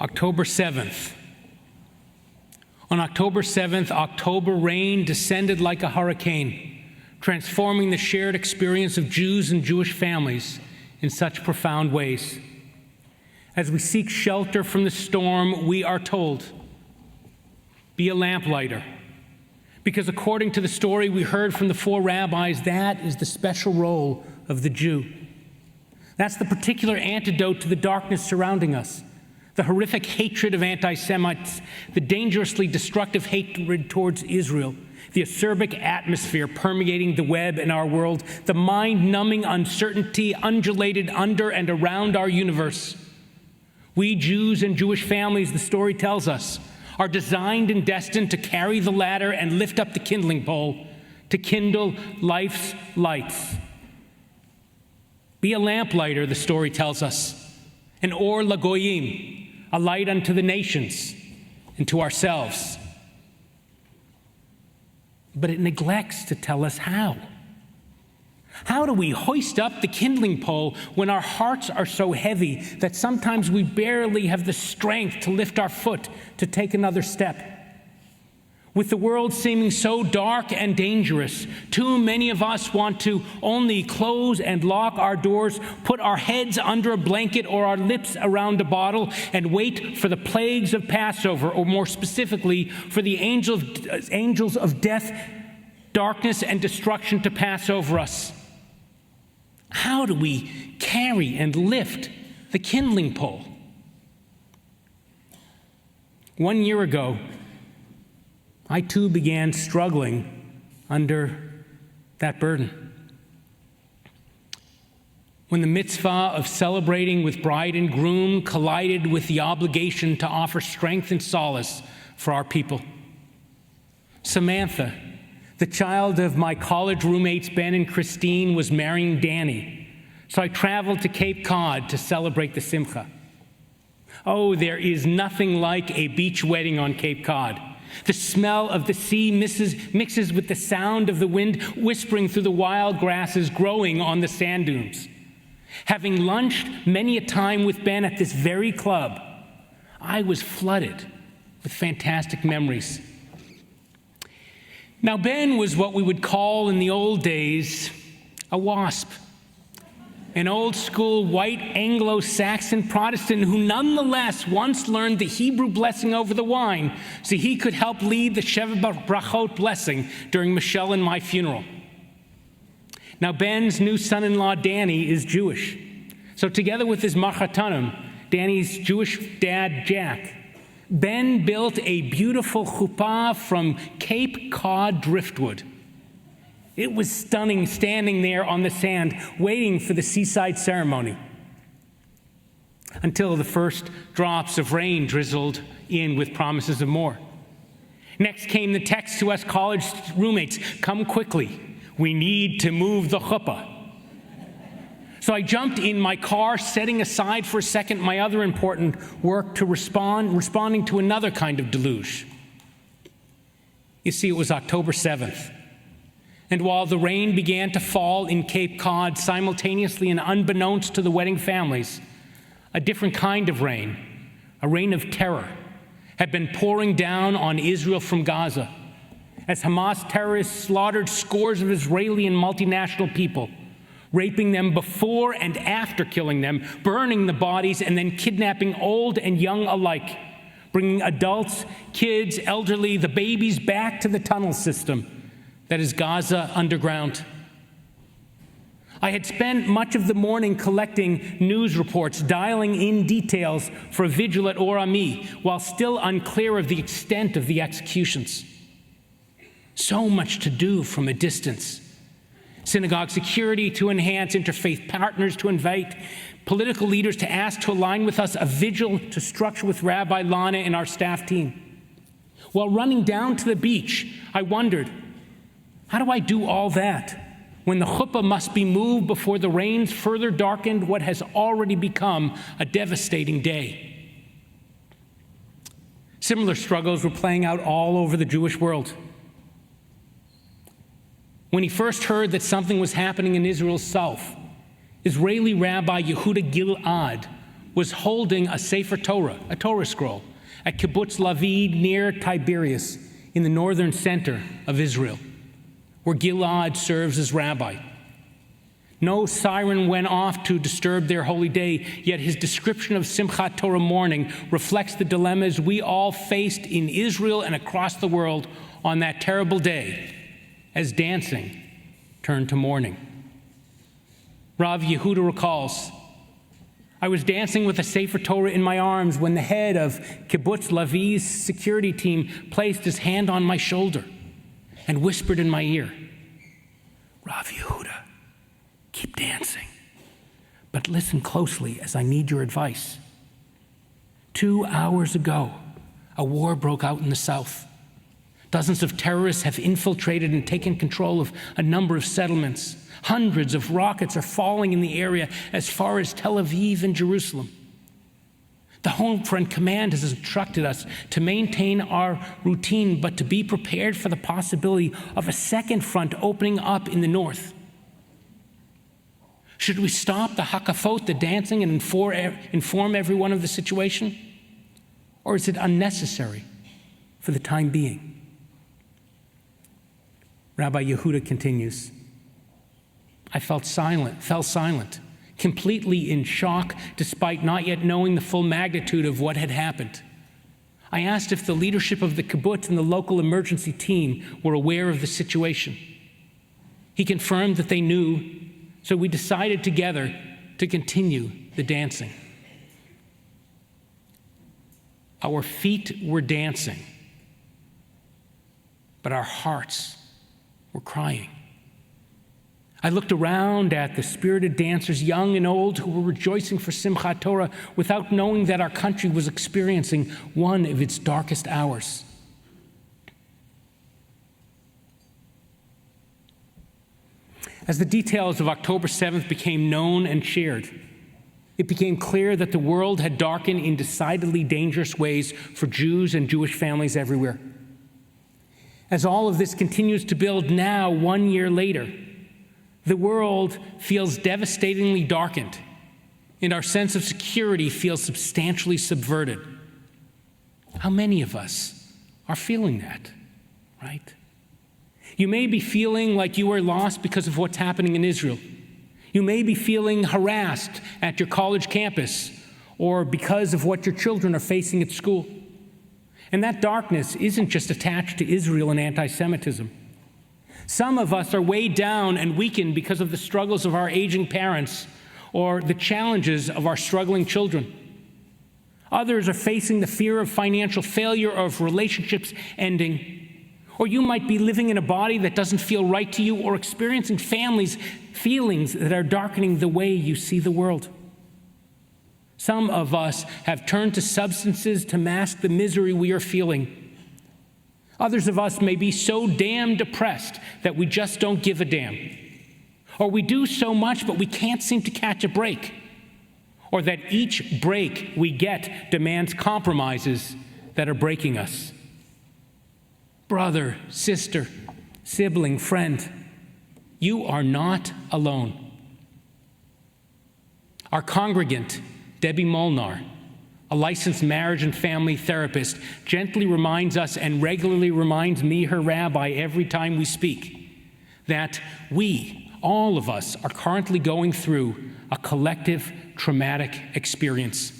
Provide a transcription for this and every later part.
October 7th. On October 7th, October rain descended like a hurricane, transforming the shared experience of Jews and Jewish families in such profound ways. As we seek shelter from the storm, we are told, be a lamplighter. Because according to the story we heard from the four rabbis, that is the special role of the Jew. That's the particular antidote to the darkness surrounding us, the horrific hatred of anti-Semites, the dangerously destructive hatred towards Israel, the acerbic atmosphere permeating the web in our world, the mind-numbing uncertainty undulated under and around our universe. We Jews and Jewish families, the story tells us, are designed and destined to carry the ladder and lift up the kindling pole, to kindle life's lights. Be a lamplighter, the story tells us, an or lagoyim, a light unto the nations and to ourselves. But it neglects to tell us how. How do we hoist up the kindling pole when our hearts are so heavy that sometimes we barely have the strength to lift our foot to take another step? With the world seeming so dark and dangerous, too many of us want to only close and lock our doors, put our heads under a blanket or our lips around a bottle, and wait for the plagues of Passover, or more specifically, for the angels of death, darkness, and destruction to pass over us. How do we carry and lift the kindling pole? 1 year ago, I too began struggling under that burden. When the mitzvah of celebrating with bride and groom collided with the obligation to offer strength and solace for our people. Samantha, the child of my college roommates Ben and Christine, was marrying Danny, so I traveled to Cape Cod to celebrate the Simcha. Oh, there is nothing like a beach wedding on Cape Cod. The smell of the sea mixes with the sound of the wind whispering through the wild grasses growing on the sand dunes. Having lunched many a time with Ben at this very club, I was flooded with fantastic memories. Now, Ben was what we would call in the old days a WASP, an old-school white Anglo-Saxon Protestant who nonetheless once learned the Hebrew blessing over the wine so he could help lead the Sheva Brachot blessing during Michelle and my funeral. Now, Ben's new son-in-law, Danny, is Jewish. So together with his Machatanim, Danny's Jewish dad, Jack, Ben built a beautiful chuppah from Cape Cod driftwood. It was stunning standing there on the sand, waiting for the seaside ceremony, until the first drops of rain drizzled in with promises of more. Next came the text to us college roommates, come quickly, we need to move the chuppah. So I jumped in my car, setting aside for a second my other important work to responding to another kind of deluge. You see, it was October 7th. And while the rain began to fall in Cape Cod simultaneously and unbeknownst to the wedding families, a different kind of rain, a rain of terror, had been pouring down on Israel from Gaza as Hamas terrorists slaughtered scores of Israeli and multinational people, raping them before and after killing them, burning the bodies, and then kidnapping old and young alike, bringing adults, kids, elderly, the babies back to the tunnel system that is Gaza underground. I had spent much of the morning collecting news reports, dialing in details for a vigil at Or Ami, while still unclear of the extent of the executions. So much to do from a distance. Synagogue security to enhance, interfaith partners to invite, political leaders to ask to align with us, a vigil to structure with Rabbi Lana and our staff team. While running down to the beach, I wondered, how do I do all that when the chuppah must be moved before the rains further darkened what has already become a devastating day? Similar struggles were playing out all over the Jewish world. When he first heard that something was happening in Israel's south, Israeli Rabbi Yehuda Gilad was holding a Sefer Torah, a Torah scroll, at Kibbutz Lavid near Tiberias in the northern center of Israel, where Gilad serves as rabbi. No siren went off to disturb their holy day, yet his description of Simchat Torah mourning reflects the dilemmas we all faced in Israel and across the world on that terrible day, as dancing turned to mourning. Rav Yehuda recalls, I was dancing with a Sefer Torah in my arms when the head of Kibbutz Lavid's security team placed his hand on my shoulder and whispered in my ear, Rav Yehuda, keep dancing, but listen closely as I need your advice. 2 hours ago, a war broke out in the south. Dozens of terrorists have infiltrated and taken control of a number of settlements. Hundreds of rockets are falling in the area as far as Tel Aviv and Jerusalem. The Home Front Command has instructed us to maintain our routine, but to be prepared for the possibility of a second front opening up in the north. Should we stop the hakafot, the dancing, and inform everyone of the situation? Or is it unnecessary for the time being? Rabbi Yehuda continues, I fell silent, completely in shock, despite not yet knowing the full magnitude of what had happened. I asked if the leadership of the kibbutz and the local emergency team were aware of the situation. He confirmed that they knew, so we decided together to continue the dancing. Our feet were dancing, but our hearts were crying. I looked around at the spirited dancers, young and old, who were rejoicing for Simchat Torah without knowing that our country was experiencing one of its darkest hours. As the details of October 7th became known and shared, it became clear that the world had darkened in decidedly dangerous ways for Jews and Jewish families everywhere. As all of this continues to build now, 1 year later, the world feels devastatingly darkened, and our sense of security feels substantially subverted. How many of us are feeling that, right? You may be feeling like you are lost because of what's happening in Israel. You may be feeling harassed at your college campus or because of what your children are facing at school. And that darkness isn't just attached to Israel and anti-Semitism. Some of us are weighed down and weakened because of the struggles of our aging parents or the challenges of our struggling children. Others are facing the fear of financial failure or of relationships ending. Or you might be living in a body that doesn't feel right to you or experiencing feelings that are darkening the way you see the world. Some of us have turned to substances to mask the misery we are feeling. Others of us may be so damn depressed that we just don't give a damn. Or we do so much, but we can't seem to catch a break. Or that each break we get demands compromises that are breaking us. Brother, sister, sibling, friend, you are not alone. Our congregant, Debbie Molnar, a licensed marriage and family therapist, gently reminds us and regularly reminds me, her rabbi, every time we speak, that we, all of us, are currently going through a collective traumatic experience.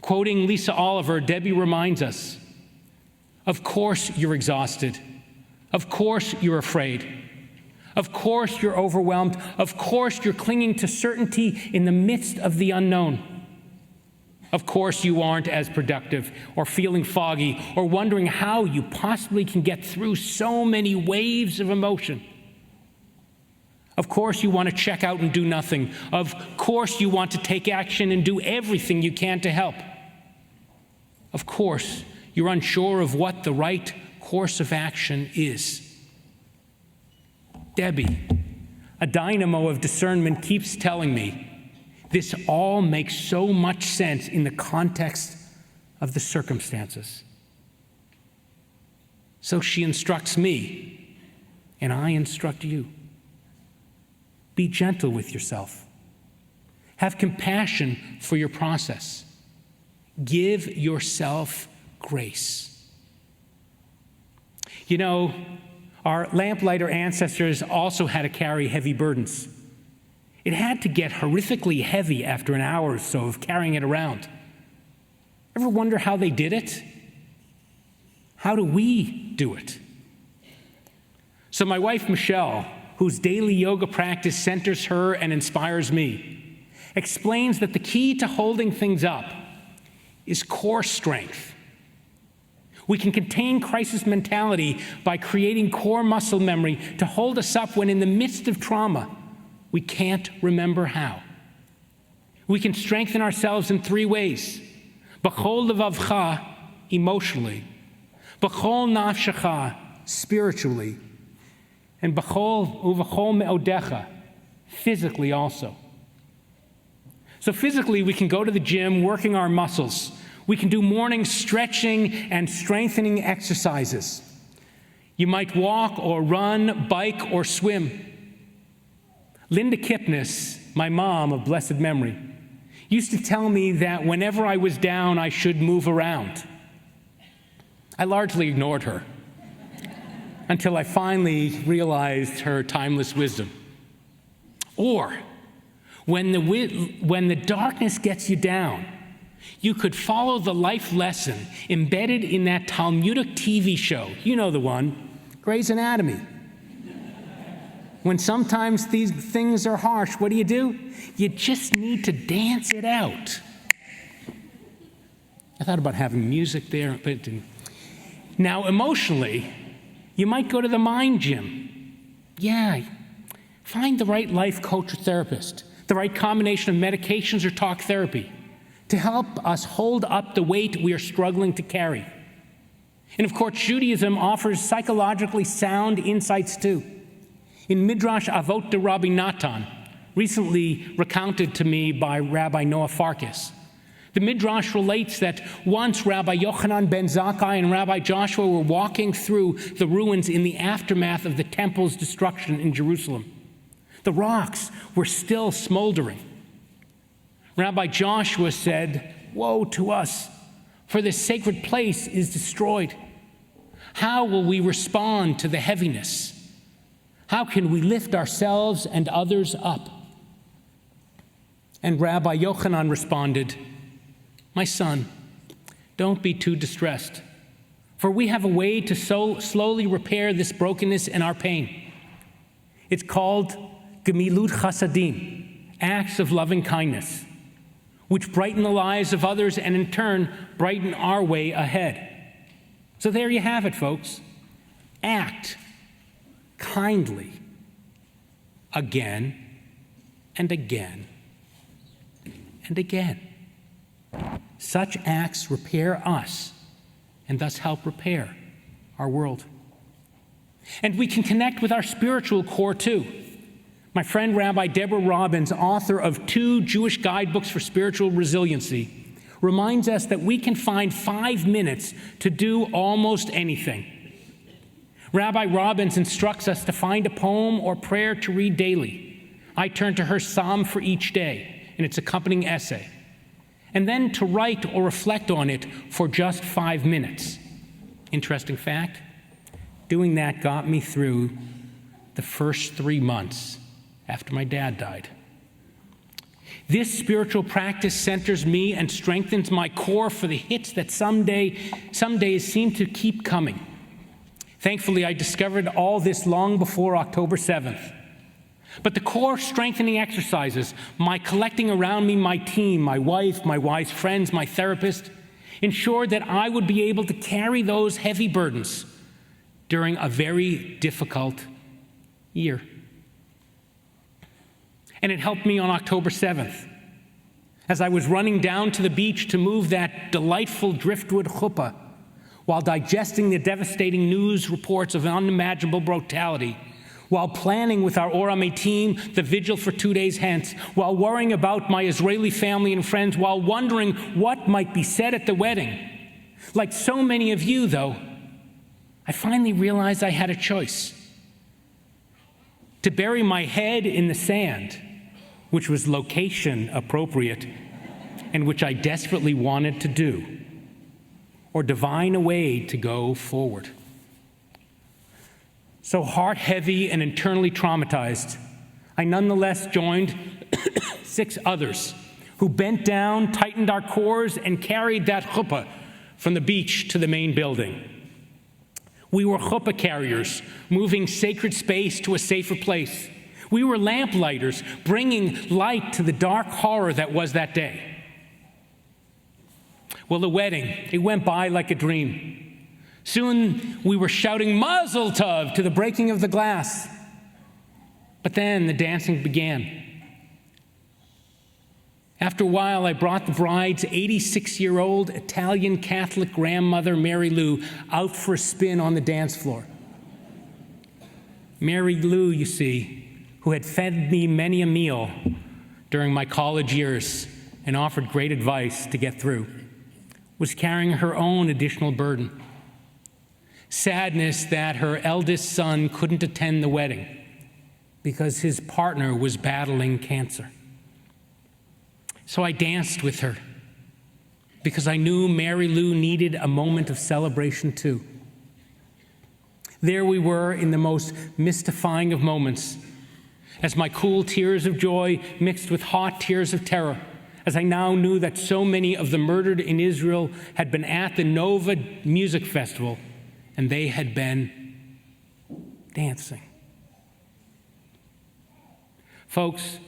Quoting Lisa Oliver, Debbie reminds us, of course you're exhausted. Of course you're afraid. Of course you're overwhelmed. Of course you're clinging to certainty in the midst of the unknown. Of course you aren't as productive or feeling foggy or wondering how you possibly can get through so many waves of emotion. Of course you want to check out and do nothing. Of course you want to take action and do everything you can to help. Of course you're unsure of what the right course of action is. Debbie, a dynamo of discernment, keeps telling me this all makes so much sense in the context of the circumstances. So she instructs me, and I instruct you. Be gentle with yourself. Have compassion for your process. Give yourself grace. You know, our lamplighter ancestors also had to carry heavy burdens. It had to get horrifically heavy after an hour or so of carrying it around. Ever wonder how they did it? How do we do it? So my wife, Michelle, whose daily yoga practice centers her and inspires me, explains that the key to holding things up is core strength. We can contain crisis mentality by creating core muscle memory to hold us up when in the midst of trauma, we can't remember how. We can strengthen ourselves in three ways. B'chol levavcha, emotionally. B'chol nafshecha, spiritually. And b'chol uv'chol me'odecha, physically also. So physically, we can go to the gym, working our muscles. We can do morning stretching and strengthening exercises. You might walk or run, bike or swim. Linda Kipnes, my mom of blessed memory, used to tell me that whenever I was down, I should move around. I largely ignored her until I finally realized her timeless wisdom. Or, when the darkness gets you down, you could follow the life lesson embedded in that Talmudic TV show. You know the one, Grey's Anatomy. When sometimes these things are harsh, what do? You just need to dance it out. I thought about having music there, but it didn't. Now, emotionally, you might go to the mind gym. Yeah, find the right life coach or therapist, the right combination of medications or talk therapy to help us hold up the weight we are struggling to carry. And of course, Judaism offers psychologically sound insights too. In Midrash Avot de Rabbi Natan, recently recounted to me by Rabbi Noah Farkas, the Midrash relates that once Rabbi Yochanan ben Zakkai and Rabbi Joshua were walking through the ruins in the aftermath of the temple's destruction in Jerusalem. The rocks were still smoldering. Rabbi Joshua said, "Woe to us, for this sacred place is destroyed. How will we respond to the heaviness? How can we lift ourselves and others up?" And Rabbi Yochanan responded, "My son, don't be too distressed, for we have a way to so slowly repair this brokenness and our pain. It's called Gemilut Chasadim, acts of loving kindness, which brighten the lives of others and in turn brighten our way ahead." So there you have it, folks. Act kindly again and again and again. Such acts repair us and thus help repair our world. And we can connect with our spiritual core too. My friend Rabbi Deborah Robbins, author of 2 Jewish guidebooks for spiritual resiliency, reminds us that we can find 5 minutes to do almost anything. Rabbi Robbins instructs us to find a poem or prayer to read daily. I turn to her psalm for each day and its accompanying essay, and then to write or reflect on it for just 5 minutes. Interesting fact, doing that got me through the first 3 months after my dad died. This spiritual practice centers me and strengthens my core for the hits that some days seem to keep coming. Thankfully, I discovered all this long before October 7th. But the core strengthening exercises, my collecting around me my team, my wife, my wife's friends, my therapist, ensured that I would be able to carry those heavy burdens during a very difficult year. And it helped me on October 7th, as I was running down to the beach to move that delightful driftwood chuppah, while digesting the devastating news reports of unimaginable brutality, while planning with our Orame team the vigil for 2 days hence, while worrying about my Israeli family and friends, while wondering what might be said at the wedding. Like so many of you, though, I finally realized I had a choice: to bury my head in the sand which was location appropriate, and which I desperately wanted to do, or divine a way to go forward. So heart-heavy and internally traumatized, I nonetheless joined 6 others who bent down, tightened our cores, and carried that chuppah from the beach to the main building. We were chuppah carriers, moving sacred space to a safer place. We were lamplighters, bringing light to the dark horror that was that day. Well, the wedding, it went by like a dream. Soon we were shouting Mazel Tov to the breaking of the glass. But then the dancing began. After a while, I brought the bride's 86-year-old Italian Catholic grandmother, Mary Lou, out for a spin on the dance floor. Mary Lou, you see, who had fed me many a meal during my college years and offered great advice to get through, was carrying her own additional burden. Sadness that her eldest son couldn't attend the wedding because his partner was battling cancer. So I danced with her because I knew Mary Lou needed a moment of celebration too. There we were in the most mystifying of moments, as my cool tears of joy mixed with hot tears of terror, as I now knew that so many of the murdered in Israel had been at the Nova Music Festival, and they had been dancing. Folks,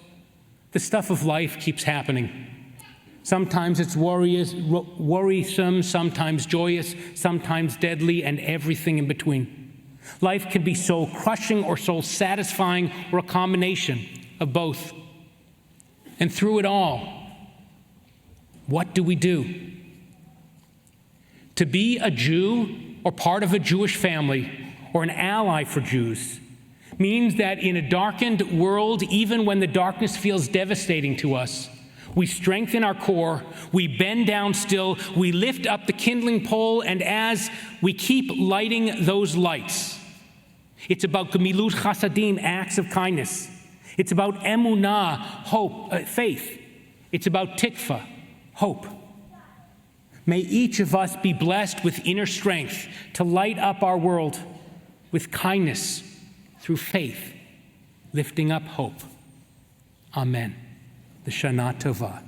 the stuff of life keeps happening. Sometimes it's worrisome, sometimes joyous, sometimes deadly, and everything in between. Life can be so crushing or so satisfying, or a combination of both. And through it all, what do we do? To be a Jew or part of a Jewish family or an ally for Jews means that in a darkened world, even when the darkness feels devastating to us, we strengthen our core, we bend down still, we lift up the kindling pole, and as we keep lighting those lights, it's about gemilut chasadim, acts of kindness. It's about emunah, hope, faith. It's about tikva, hope. May each of us be blessed with inner strength to light up our world with kindness through faith, lifting up hope. Amen. The Shana Tova.